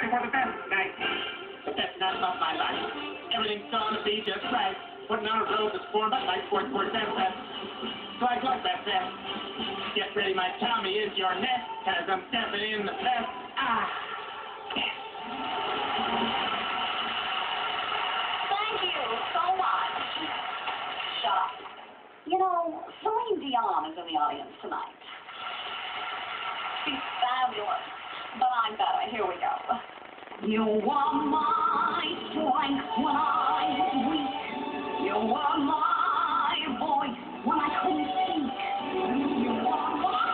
just have the best night. But that's not about my life. Everything's gonna be just right. Putting on a robe that's formed by light sports for Democrats. Like that said. Get ready, my Tommy is your nest, cause I'm stepping in the best. Thank you so much. Shut up. You know, Celine Dion is in the audience tonight. She's fabulous. But I'm better. Here we go. You are my strength when I'm weak. You are my voice when I couldn't speak. You are my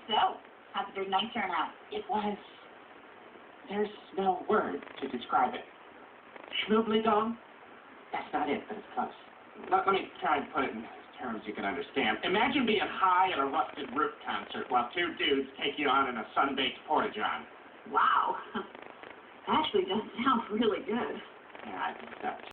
So, how'd the big night turn out? It was... There's no word to describe it. Schmoobly dong? That's not it, but it's close. Let me try and put it in terms you can understand. Imagine being high at a Rusted Root concert while two dudes take you on in a sun-baked porta-john. Wow. Actually, does sound really good. Yeah, I think so.